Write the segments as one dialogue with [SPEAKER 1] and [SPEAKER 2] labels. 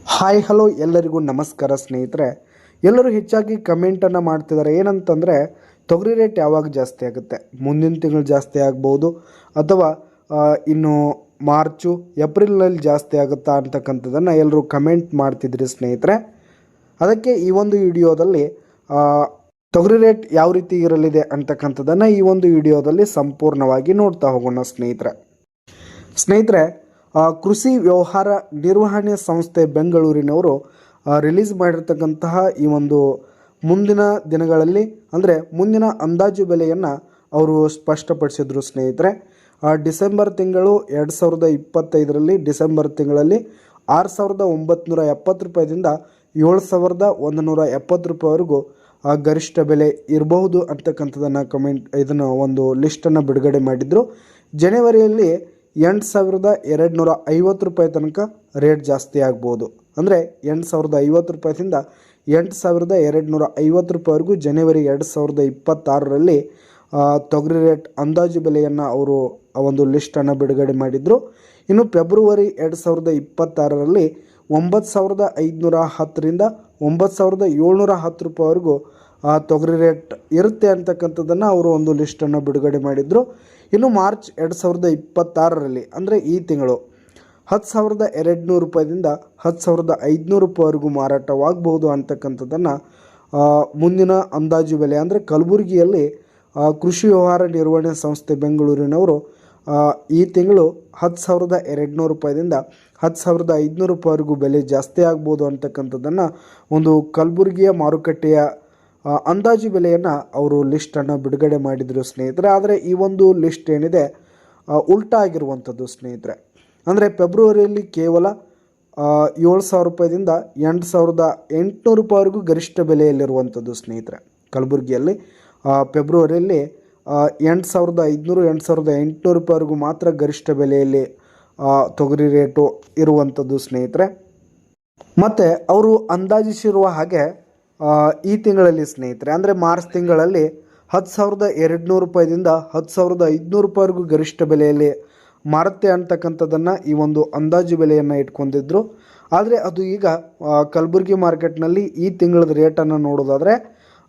[SPEAKER 1] Hi hello ಎಲ್ಲರಿಗೂ ನಮಸ್ಕಾರ ಸ್ನೇಹಿತರೆ. ಎಲ್ಲರೂ ಹೆಚ್ಚಾಗಿ ಕಮೆಂಟನ್ನು ಮಾಡ್ತಿದ್ದಾರೆ. ಏನಂತಂದರೆ ತೊಗರಿ ರೇಟ್ ಯಾವಾಗ ಜಾಸ್ತಿ ಆಗುತ್ತೆ, ಮುಂದಿನ ತಿಂಗಳು ಜಾಸ್ತಿ ಆಗ್ಬೋದು ಅಥವಾ ಇನ್ನು ಮಾರ್ಚು ಏಪ್ರಿಲ್ನಲ್ಲಿ ಜಾಸ್ತಿ ಆಗುತ್ತಾ ಅಂತಕ್ಕಂಥದ್ದನ್ನು ಎಲ್ಲರೂ ಕಮೆಂಟ್ ಮಾಡ್ತಿದ್ರಿ ಸ್ನೇಹಿತರೆ. ಅದಕ್ಕೆ ಈ ಒಂದು ವಿಡಿಯೋದಲ್ಲಿ ತೊಗರಿ ರೇಟ್ ಯಾವ ರೀತಿ ಇರಲಿದೆ ಅಂತಕ್ಕಂಥದ್ದನ್ನು ಈ ಒಂದು ವಿಡಿಯೋದಲ್ಲಿ ಸಂಪೂರ್ಣವಾಗಿ ನೋಡ್ತಾ ಹೋಗೋಣ ಸ್ನೇಹಿತರೆ. ಕೃಷಿ ವ್ಯವಹಾರ ನಿರ್ವಹಣೆ ಸಂಸ್ಥೆ ಬೆಂಗಳೂರಿನವರು ರಿಲೀಸ್ ಮಾಡಿರ್ತಕ್ಕಂತಹ ಈ ಒಂದು ಮುಂದಿನ ದಿನಗಳಲ್ಲಿ ಅಂದರೆ ಮುಂದಿನ ಅಂದಾಜು ಬೆಲೆಯನ್ನು ಅವರು ಸ್ಪಷ್ಟಪಡಿಸಿದ್ರು ಸ್ನೇಹಿತರೆ. ಡಿಸೆಂಬರ್ ತಿಂಗಳು 2025ರಲ್ಲಿ ಡಿಸೆಂಬರ್ ತಿಂಗಳಲ್ಲಿ 6,970 ರೂಪಾಯಿದಿಂದ 7,170 ರೂಪಾಯಿವರೆಗೂ ಗರಿಷ್ಠ ಬೆಲೆ ಇರಬಹುದು ಅಂತಕ್ಕಂಥದ್ದನ್ನು ಇದನ್ನು ಒಂದು ಲಿಸ್ಟನ್ನು ಬಿಡುಗಡೆ ಮಾಡಿದರು. ಜನವರಿಯಲ್ಲಿ 8,250 ರೂಪಾಯಿ ತನಕ ರೇಟ್ ಜಾಸ್ತಿ ಆಗ್ಬೋದು. ಅಂದರೆ 8,050 ರೂಪಾಯಿದಿಂದ 8,250 ರೂಪಾಯಿವರೆಗೂ ಜನವರಿ 2026ರಲ್ಲಿ ತೊಗರಿ ರೇಟ್ ಅಂದಾಜು ಬೆಲೆಯನ್ನು ಅವರು ಒಂದು ಲಿಸ್ಟನ್ನು ಬಿಡುಗಡೆ ಮಾಡಿದರು. ಇನ್ನು ಫೆಬ್ರವರಿ 2026ರಲ್ಲಿ 9,510ರಿಂದ 9,710 ರೂಪಾಯಿವರೆಗೂ ತೊಗರಿ ರೇಟ್ ಇರುತ್ತೆ ಅಂತಕ್ಕಂಥದ್ದನ್ನು ಅವರು ಒಂದು ಲಿಸ್ಟನ್ನು ಬಿಡುಗಡೆ ಮಾಡಿದರು. ಇನ್ನು ಮಾರ್ಚ್ 2026ರಲ್ಲಿ ಅಂದರೆ ಈ ತಿಂಗಳು 10,200 ರೂಪಾಯಿದಿಂದ 10,500 ರೂಪಾಯಿವರೆಗೂ ಮಾರಾಟವಾಗಬಹುದು ಅಂತಕ್ಕಂಥದ್ದನ್ನು ಮುಂದಿನ ಅಂದಾಜು ಬೆಲೆ ಅಂದರೆ ಕಲಬುರಗಿಯಲ್ಲಿ ಕೃಷಿ ವ್ಯವಹಾರ ನಿರ್ವಹಣೆ ಸಂಸ್ಥೆ ಬೆಂಗಳೂರಿನವರು ಈ ತಿಂಗಳು 10,200 ರೂಪಾಯಿದಿಂದ 10,500 ರೂಪಾಯಿವರೆಗೂ ಬೆಲೆ ಜಾಸ್ತಿ ಆಗ್ಬೋದು ಅಂತಕ್ಕಂಥದ್ದನ್ನು ಒಂದು ಕಲಬುರಗಿಯ ಮಾರುಕಟ್ಟೆಯ ಅಂದಾಜು ಬೆಲೆಯನ್ನು ಅವರು ಲಿಸ್ಟನ್ನು ಬಿಡುಗಡೆ ಮಾಡಿದರು ಸ್ನೇಹಿತರೆ. ಆದರೆ ಈ ಒಂದು ಲಿಸ್ಟ್ ಏನಿದೆ ಉಲ್ಟಾ ಆಗಿರುವಂಥದ್ದು ಸ್ನೇಹಿತರೆ. ಅಂದರೆ ಫೆಬ್ರವರಿಯಲ್ಲಿ ಕೇವಲ 7,000 ರೂಪಾಯಿದಿಂದ 8,800 ರೂಪಾಯಿವರೆಗೂ ಗರಿಷ್ಠ ಬೆಲೆಯಲ್ಲಿರುವಂಥದ್ದು ಸ್ನೇಹಿತರೆ. ಕಲಬುರಗಿಯಲ್ಲಿ ಫೆಬ್ರವರಿಯಲ್ಲಿ 8,500 8,800 ರೂಪಾಯಿವರೆಗೂ ಮಾತ್ರ ಗರಿಷ್ಠ ಬೆಲೆಯಲ್ಲಿ ತೊಗರಿ ರೇಟು ಇರುವಂಥದ್ದು ಸ್ನೇಹಿತರೆ. ಮತ್ತು ಅವರು ಅಂದಾಜಿಸಿರುವ ಹಾಗೆ ಈ ತಿಂಗಳಲ್ಲಿ ಸ್ನೇಹಿತರೆ ಅಂದರೆ ಮಾರ್ಚ್ ತಿಂಗಳಲ್ಲಿ 10,200 ರೂಪಾಯಿದಿಂದ 10,500 ರೂಪಾಯಿವರೆಗೂ ಗರಿಷ್ಠ ಬೆಲೆಯಲ್ಲಿ ಮಾರುತ್ತೆ ಅಂತಕ್ಕಂಥದ್ದನ್ನು ಈ ಒಂದು ಅಂದಾಜು ಬೆಲೆಯನ್ನು ಇಟ್ಕೊಂಡಿದ್ರು. ಆದರೆ ಅದು ಈಗ ಕಲಬುರಗಿ ಮಾರ್ಕೆಟ್ನಲ್ಲಿ ಈ ತಿಂಗಳದ ರೇಟನ್ನು ನೋಡೋದಾದರೆ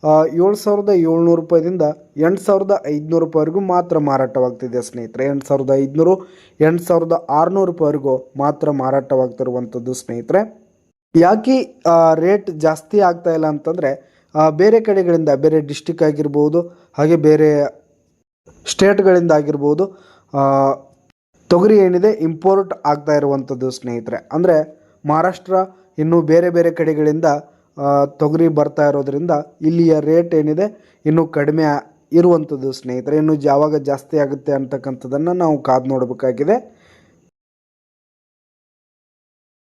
[SPEAKER 1] 7,700 ರೂಪಾಯಿದಿಂದ 8,500 ರೂಪಾಯಿವರೆಗೂ ಮಾತ್ರ ಮಾರಾಟವಾಗ್ತಿದೆ ಸ್ನೇಹಿತರೆ. 8,500 8,600 ರೂಪಾಯಿವರೆಗೂ ಮಾತ್ರ ಮಾರಾಟವಾಗ್ತಿರುವಂಥದ್ದು ಸ್ನೇಹಿತರೆ. ಯಾಕೆ ರೇಟ್ ಜಾಸ್ತಿ ಆಗ್ತಾ ಇಲ್ಲ ಅಂತಂದರೆ ಬೇರೆ ಕಡೆಗಳಿಂದ ಬೇರೆ ಡಿಸ್ಟಿಕ್ ಆಗಿರ್ಬೋದು ಹಾಗೆ ಬೇರೆ ಸ್ಟೇಟ್ಗಳಿಂದ ಆಗಿರ್ಬೋದು ತೊಗರಿ ಏನಿದೆ ಇಂಪೋರ್ಟ್ ಆಗ್ತಾ ಇರುವಂಥದ್ದು ಸ್ನೇಹಿತರೆ. ಅಂದರೆ ಮಹಾರಾಷ್ಟ್ರ ಇನ್ನೂ ಬೇರೆ ಬೇರೆ ಕಡೆಗಳಿಂದ ತೊಗರಿ ಬರ್ತಾ ಇರೋದ್ರಿಂದ ಇಲ್ಲಿಯ ರೇಟ್ ಏನಿದೆ ಇನ್ನೂ ಕಡಿಮೆ ಇರುವಂಥದ್ದು ಸ್ನೇಹಿತರೆ. ಇನ್ನು ಯಾವಾಗ ಜಾಸ್ತಿ ಆಗುತ್ತೆ ಅಂತಕ್ಕಂಥದ್ದನ್ನು ನಾವು ಕಾದು ನೋಡಬೇಕಾಗಿದೆ.